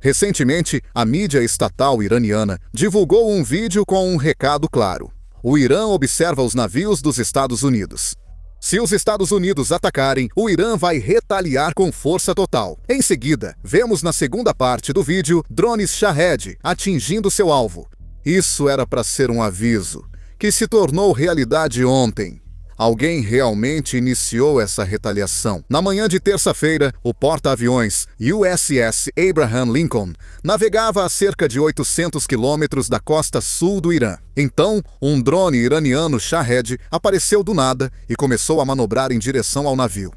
Recentemente, a mídia estatal iraniana divulgou um vídeo com um recado claro. O Irã observa os navios dos Estados Unidos. Se os Estados Unidos atacarem, o Irã vai retaliar com força total. Em seguida, vemos na segunda parte do vídeo drones Shahed atingindo seu alvo. Isso era para ser um aviso, que se tornou realidade ontem. Alguém realmente iniciou essa retaliação. Na manhã de terça-feira, o porta-aviões USS Abraham Lincoln navegava a cerca de 800 quilômetros da costa sul do Irã. Então, um drone iraniano Shahed apareceu do nada e começou a manobrar em direção ao navio.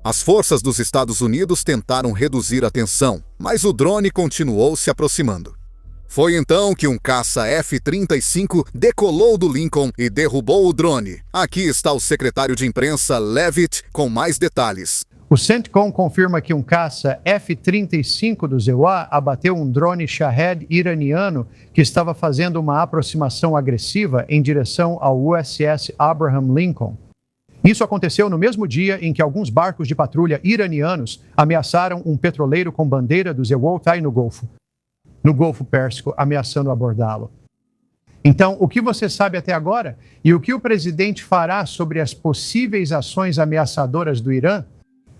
As forças dos Estados Unidos tentaram reduzir a tensão, mas o drone continuou se aproximando. Foi então que um caça F-35 decolou do Lincoln e derrubou o drone. Aqui está o secretário de imprensa Levitt com mais detalhes. O CENTCOM confirma que um caça F-35 do ZEUA abateu um drone Shahed iraniano que estava fazendo uma aproximação agressiva em direção ao USS Abraham Lincoln. Isso aconteceu no mesmo dia em que alguns barcos de patrulha iranianos ameaçaram um petroleiro com bandeira do ZEUA no Golfo Pérsico, ameaçando abordá-lo. Então, o que você sabe até agora? E o que o presidente fará sobre as possíveis ações ameaçadoras do Irã?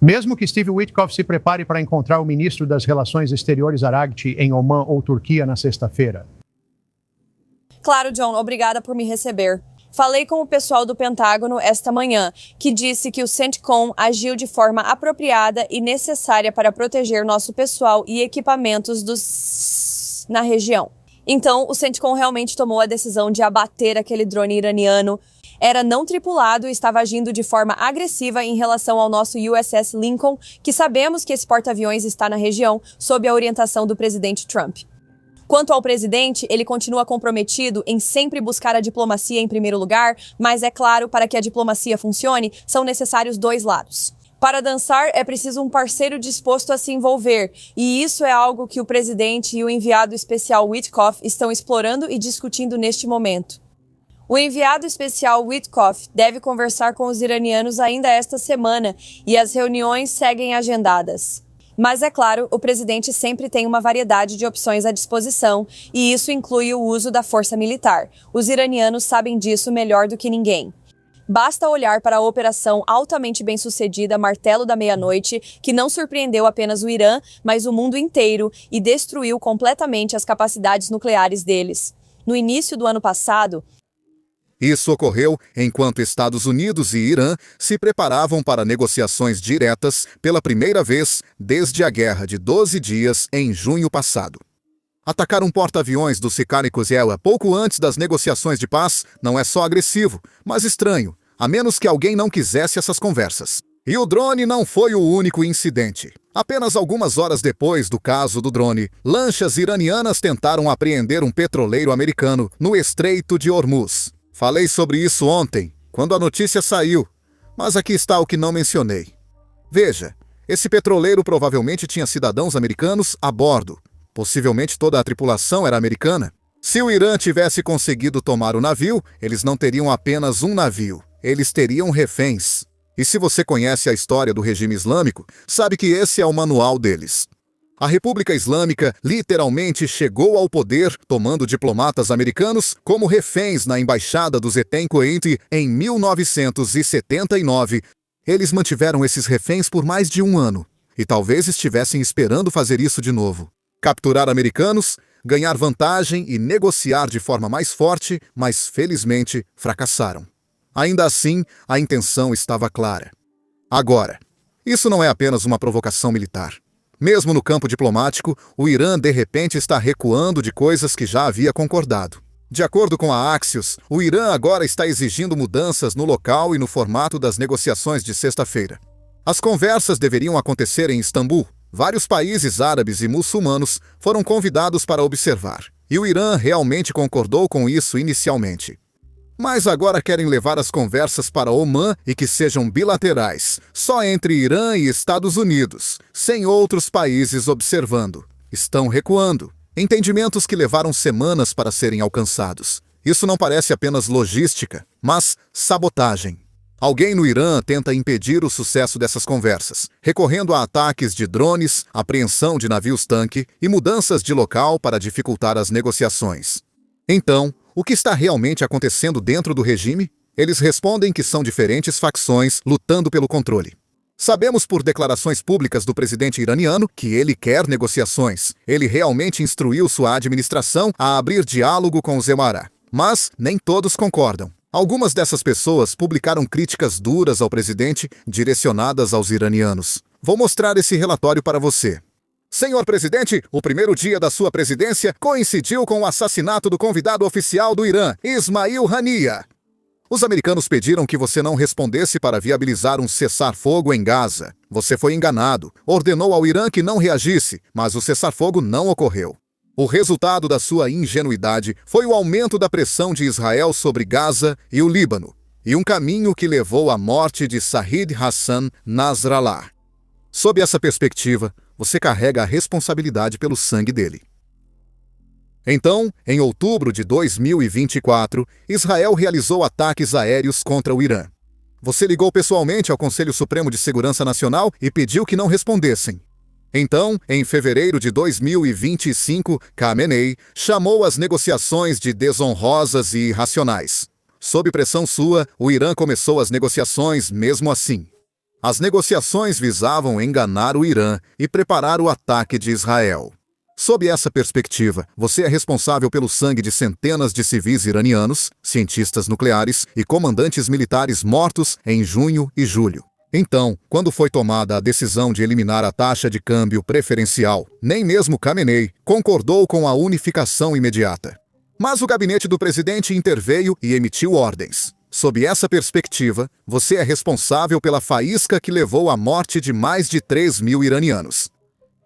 Mesmo que Steve Witkoff se prepare para encontrar o ministro das Relações Exteriores Araghchi em Omã ou Turquia na sexta-feira. Claro, John, obrigada por me receber. Falei com o pessoal do Pentágono esta manhã, que disse que o CENTCOM agiu de forma apropriada e necessária para proteger nosso pessoal e equipamentos na região. Então, o CENTCOM realmente tomou a decisão de abater aquele drone iraniano. Era não tripulado e estava agindo de forma agressiva em relação ao nosso USS Lincoln, que sabemos que esse porta-aviões está na região sob a orientação do presidente Trump. Quanto ao presidente, ele continua comprometido em sempre buscar a diplomacia em primeiro lugar, mas é claro, para que a diplomacia funcione, são necessários dois lados. Para dançar, é preciso um parceiro disposto a se envolver, e isso é algo que o presidente e o enviado especial Witkoff estão explorando e discutindo neste momento. O enviado especial Witkoff deve conversar com os iranianos ainda esta semana, e as reuniões seguem agendadas. Mas, é claro, o presidente sempre tem uma variedade de opções à disposição, e isso inclui o uso da força militar. Os iranianos sabem disso melhor do que ninguém. Basta olhar para a operação altamente bem-sucedida Martelo da Meia-Noite, que não surpreendeu apenas o Irã, mas o mundo inteiro, e destruiu completamente as capacidades nucleares deles. No início do ano passado, isso ocorreu enquanto Estados Unidos e Irã se preparavam para negociações diretas pela primeira vez desde a Guerra de 12 Dias em junho passado. Atacar um porta-aviões do Sicari Koziela pouco antes das negociações de paz não é só agressivo, mas estranho, a menos que alguém não quisesse essas conversas. E o drone não foi o único incidente. Apenas algumas horas depois do caso do drone, lanchas iranianas tentaram apreender um petroleiro americano no Estreito de Hormuz. Falei sobre isso ontem, quando a notícia saiu, mas aqui está o que não mencionei. Veja, esse petroleiro provavelmente tinha cidadãos americanos a bordo. Possivelmente toda a tripulação era americana. Se o Irã tivesse conseguido tomar o navio, eles não teriam apenas um navio, eles teriam reféns. E se você conhece a história do regime islâmico, sabe que esse é o manual deles. A República Islâmica literalmente chegou ao poder tomando diplomatas americanos como reféns na embaixada do Zetem Kuwait em 1979. Eles mantiveram esses reféns por mais de um ano e talvez estivessem esperando fazer isso de novo. Capturar americanos, ganhar vantagem e negociar de forma mais forte, mas felizmente fracassaram. Ainda assim, a intenção estava clara. Agora, isso não é apenas uma provocação militar. Mesmo no campo diplomático, o Irã de repente está recuando de coisas que já havia concordado. De acordo com a Axios, o Irã agora está exigindo mudanças no local e no formato das negociações de sexta-feira. As conversas deveriam acontecer em Istambul. Vários países árabes e muçulmanos foram convidados para observar, e o Irã realmente concordou com isso inicialmente. Mas agora querem levar as conversas para Omã e que sejam bilaterais, só entre Irã e Estados Unidos, sem outros países observando. Estão recuando. Entendimentos que levaram semanas para serem alcançados. Isso não parece apenas logística, mas sabotagem. Alguém no Irã tenta impedir o sucesso dessas conversas, recorrendo a ataques de drones, apreensão de navios-tanque e mudanças de local para dificultar as negociações. Então, o que está realmente acontecendo dentro do regime? Eles respondem que são diferentes facções lutando pelo controle. Sabemos por declarações públicas do presidente iraniano que ele quer negociações. Ele realmente instruiu sua administração a abrir diálogo com os Emará. Mas nem todos concordam. Algumas dessas pessoas publicaram críticas duras ao presidente, direcionadas aos iranianos. Vou mostrar esse relatório para você. Senhor presidente, o primeiro dia da sua presidência coincidiu com o assassinato do convidado oficial do Irã, Ismail Haniyeh. Os americanos pediram que você não respondesse para viabilizar um cessar-fogo em Gaza. Você foi enganado. Ordenou ao Irã que não reagisse, mas o cessar-fogo não ocorreu. O resultado da sua ingenuidade foi o aumento da pressão de Israel sobre Gaza e o Líbano, e um caminho que levou à morte de Said Hassan Nasrallah. Sob essa perspectiva, você carrega a responsabilidade pelo sangue dele. Então, em outubro de 2024, Israel realizou ataques aéreos contra o Irã. Você ligou pessoalmente ao Conselho Supremo de Segurança Nacional e pediu que não respondessem. Então, em fevereiro de 2025, Khamenei chamou as negociações de desonrosas e irracionais. Sob pressão sua, o Irã começou as negociações mesmo assim. As negociações visavam enganar o Irã e preparar o ataque de Israel. Sob essa perspectiva, você é responsável pelo sangue de centenas de civis iranianos, cientistas nucleares e comandantes militares mortos em junho e julho. Então, quando foi tomada a decisão de eliminar a taxa de câmbio preferencial, nem mesmo Khamenei concordou com a unificação imediata. Mas o gabinete do presidente interveio e emitiu ordens. Sob essa perspectiva, você é responsável pela faísca que levou à morte de mais de 3.000 iranianos.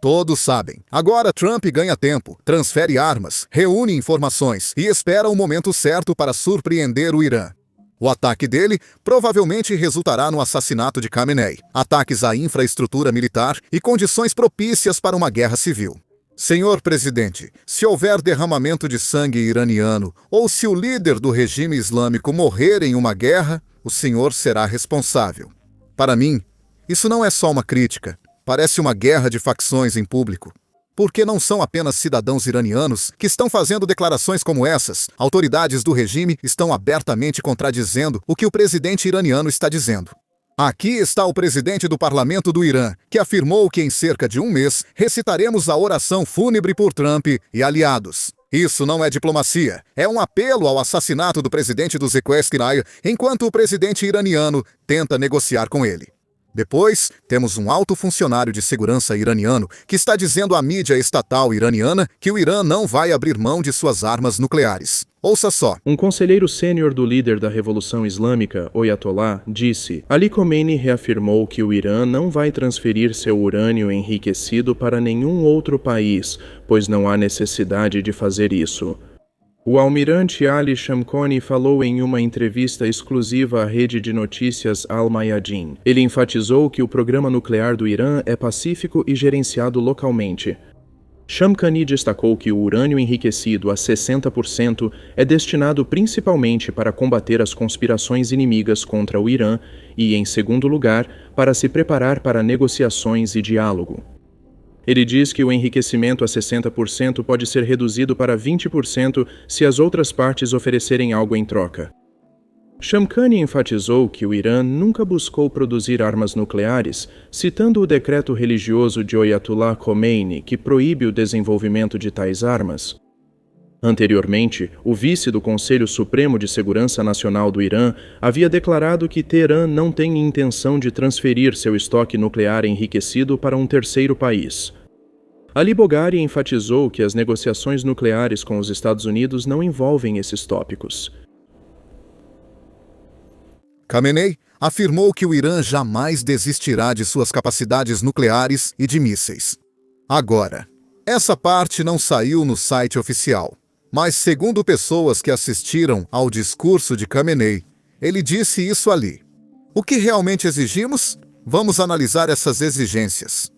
Todos sabem. Agora Trump ganha tempo, transfere armas, reúne informações e espera o momento certo para surpreender o Irã. O ataque dele provavelmente resultará no assassinato de Khamenei, ataques à infraestrutura militar e condições propícias para uma guerra civil. Senhor presidente, se houver derramamento de sangue iraniano ou se o líder do regime islâmico morrer em uma guerra, o senhor será responsável. Para mim, isso não é só uma crítica. Parece uma guerra de facções em público. Porque não são apenas cidadãos iranianos que estão fazendo declarações como essas. Autoridades do regime estão abertamente contradizendo o que o presidente iraniano está dizendo. Aqui está o presidente do parlamento do Irã, que afirmou que em cerca de um mês recitaremos a oração fúnebre por Trump e aliados. Isso não é diplomacia, é um apelo ao assassinato do presidente do Zequeskinai, enquanto o presidente iraniano tenta negociar com ele. Depois, temos um alto funcionário de segurança iraniano que está dizendo à mídia estatal iraniana que o Irã não vai abrir mão de suas armas nucleares. Ouça só. Um conselheiro sênior do líder da Revolução Islâmica, Oyatollah, disse: Ali Khomeini reafirmou que o Irã não vai transferir seu urânio enriquecido para nenhum outro país, pois não há necessidade de fazer isso. O almirante Ali Shamkhani falou em uma entrevista exclusiva à rede de notícias Al Mayadin. Ele enfatizou que o programa nuclear do Irã é pacífico e gerenciado localmente. Shamkhani destacou que o urânio enriquecido a 60% é destinado principalmente para combater as conspirações inimigas contra o Irã e, em segundo lugar, para se preparar para negociações e diálogo. Ele diz que o enriquecimento a 60% pode ser reduzido para 20% se as outras partes oferecerem algo em troca. Shamkhani enfatizou que o Irã nunca buscou produzir armas nucleares, citando o decreto religioso de Oyatollah Khomeini, que proíbe o desenvolvimento de tais armas. Anteriormente, o vice do Conselho Supremo de Segurança Nacional do Irã havia declarado que Teherã não tem intenção de transferir seu estoque nuclear enriquecido para um terceiro país. Ali Boghari enfatizou que as negociações nucleares com os Estados Unidos não envolvem esses tópicos. Khamenei afirmou que o Irã jamais desistirá de suas capacidades nucleares e de mísseis. Agora, essa parte não saiu no site oficial. Mas, segundo pessoas que assistiram ao discurso de Khamenei, ele disse isso ali. O que realmente exigimos? Vamos analisar essas exigências.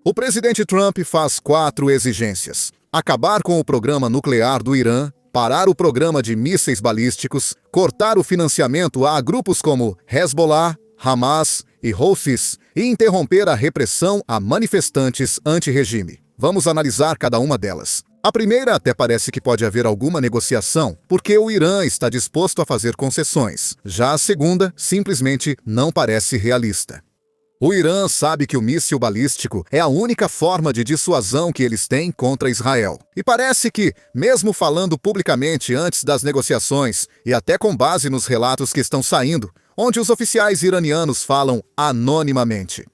O presidente Trump faz 4 exigências: acabar com o programa nuclear do Irã, parar o programa de mísseis balísticos, cortar o financiamento a grupos como Hezbollah, Hamas e Houthis e interromper a repressão a manifestantes anti-regime. Vamos analisar cada uma delas. A primeira até parece que pode haver alguma negociação, porque o Irã está disposto a fazer concessões. Já a segunda, simplesmente não parece realista. O Irã sabe que o míssil balístico é a única forma de dissuasão que eles têm contra Israel. E parece que, mesmo falando publicamente antes das negociações, e até com base nos relatos que estão saindo, onde os oficiais iranianos falam anonimamente,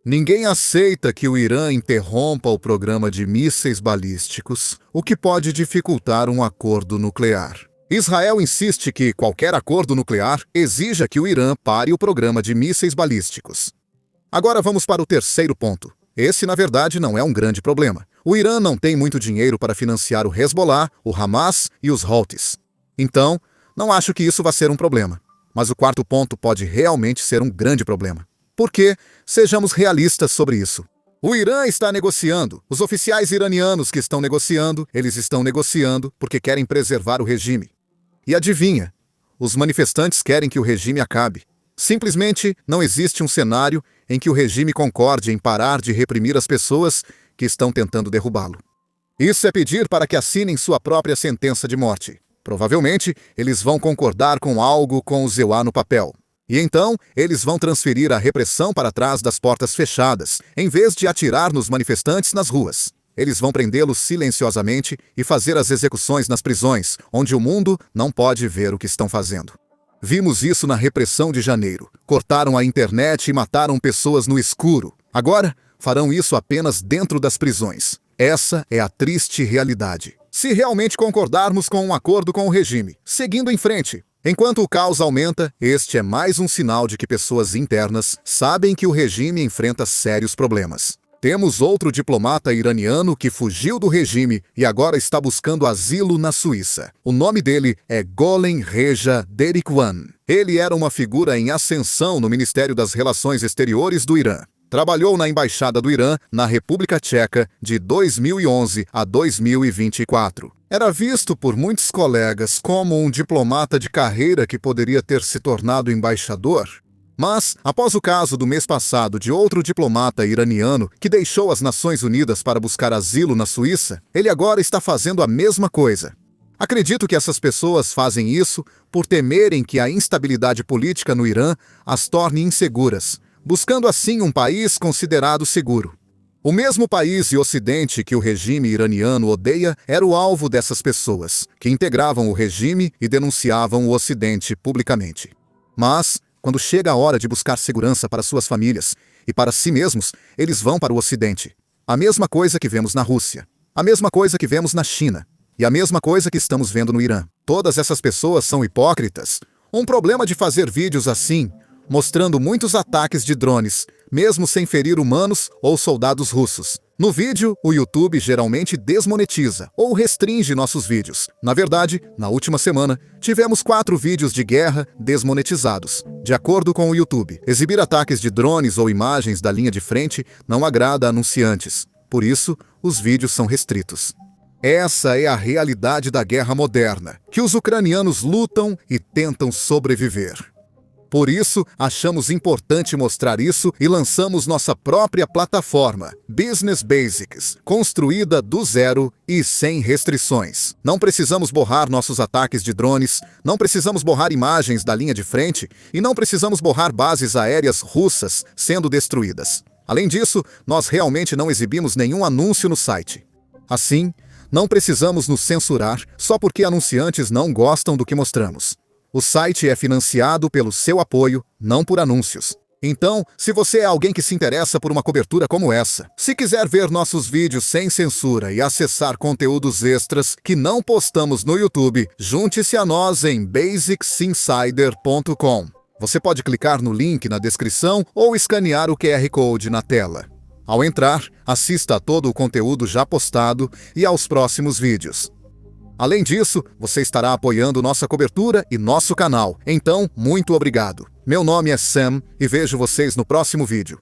ninguém aceita que o Irã interrompa o programa de mísseis balísticos, o que pode dificultar um acordo nuclear. Israel insiste que qualquer acordo nuclear exija que o Irã pare o programa de mísseis balísticos. Agora vamos para o terceiro ponto. Esse, na verdade, não é um grande problema. O Irã não tem muito dinheiro para financiar o Hezbollah, o Hamas e os Houthis. Então, não acho que isso vá ser um problema. Mas o quarto ponto pode realmente ser um grande problema. Porque, sejamos realistas sobre isso. O Irã está negociando. Os oficiais iranianos que estão negociando, eles estão negociando porque querem preservar o regime. E adivinha, os manifestantes querem que o regime acabe. Simplesmente não existe um cenário em que o regime concorde em parar de reprimir as pessoas que estão tentando derrubá-lo. Isso é pedir para que assinem sua própria sentença de morte. Provavelmente, eles vão concordar com algo com o EUA no papel. E então, eles vão transferir a repressão para trás das portas fechadas, em vez de atirar nos manifestantes nas ruas. Eles vão prendê-los silenciosamente e fazer as execuções nas prisões, onde o mundo não pode ver o que estão fazendo. Vimos isso na repressão de janeiro. Cortaram a internet e mataram pessoas no escuro. Agora, farão isso apenas dentro das prisões. Essa é a triste realidade. Se realmente concordarmos com um acordo com o regime, seguindo em frente, enquanto o caos aumenta, este é mais um sinal de que pessoas internas sabem que o regime enfrenta sérios problemas. Temos outro diplomata iraniano que fugiu do regime e agora está buscando asilo na Suíça. O nome dele é Golem Reja Derikwan. Ele era uma figura em ascensão no Ministério das Relações Exteriores do Irã. Trabalhou na Embaixada do Irã na República Tcheca de 2011 a 2024. Era visto por muitos colegas como um diplomata de carreira que poderia ter se tornado embaixador. Mas, após o caso do mês passado de outro diplomata iraniano que deixou as Nações Unidas para buscar asilo na Suíça, ele agora está fazendo a mesma coisa. Acredito que essas pessoas fazem isso por temerem que a instabilidade política no Irã as torne inseguras, buscando assim um país considerado seguro. O mesmo país e Ocidente que o regime iraniano odeia era o alvo dessas pessoas, que integravam o regime e denunciavam o Ocidente publicamente. Mas, quando chega a hora de buscar segurança para suas famílias e para si mesmos, eles vão para o Ocidente. A mesma coisa que vemos na Rússia, a mesma coisa que vemos na China e a mesma coisa que estamos vendo no Irã. Todas essas pessoas são hipócritas. Um problema de fazer vídeos assim, mostrando muitos ataques de drones, mesmo sem ferir humanos ou soldados russos. No vídeo, o YouTube geralmente desmonetiza ou restringe nossos vídeos. Na verdade, na última semana, tivemos 4 vídeos de guerra desmonetizados. De acordo com o YouTube, exibir ataques de drones ou imagens da linha de frente não agrada a anunciantes. Por isso, os vídeos são restritos. Essa é a realidade da guerra moderna, que os ucranianos lutam e tentam sobreviver. Por isso, achamos importante mostrar isso e lançamos nossa própria plataforma, Business Basics, construída do zero e sem restrições. Não precisamos borrar nossos ataques de drones, não precisamos borrar imagens da linha de frente e não precisamos borrar bases aéreas russas sendo destruídas. Além disso, nós realmente não exibimos nenhum anúncio no site. Assim, não precisamos nos censurar só porque anunciantes não gostam do que mostramos. O site é financiado pelo seu apoio, não por anúncios. Então, se você é alguém que se interessa por uma cobertura como essa, se quiser ver nossos vídeos sem censura e acessar conteúdos extras que não postamos no YouTube, junte-se a nós em basicsinsider.com. Você pode clicar no link na descrição ou escanear o QR Code na tela. Ao entrar, assista a todo o conteúdo já postado e aos próximos vídeos. Além disso, você estará apoiando nossa cobertura e nosso canal. Então, muito obrigado. Meu nome é Sam e vejo vocês no próximo vídeo.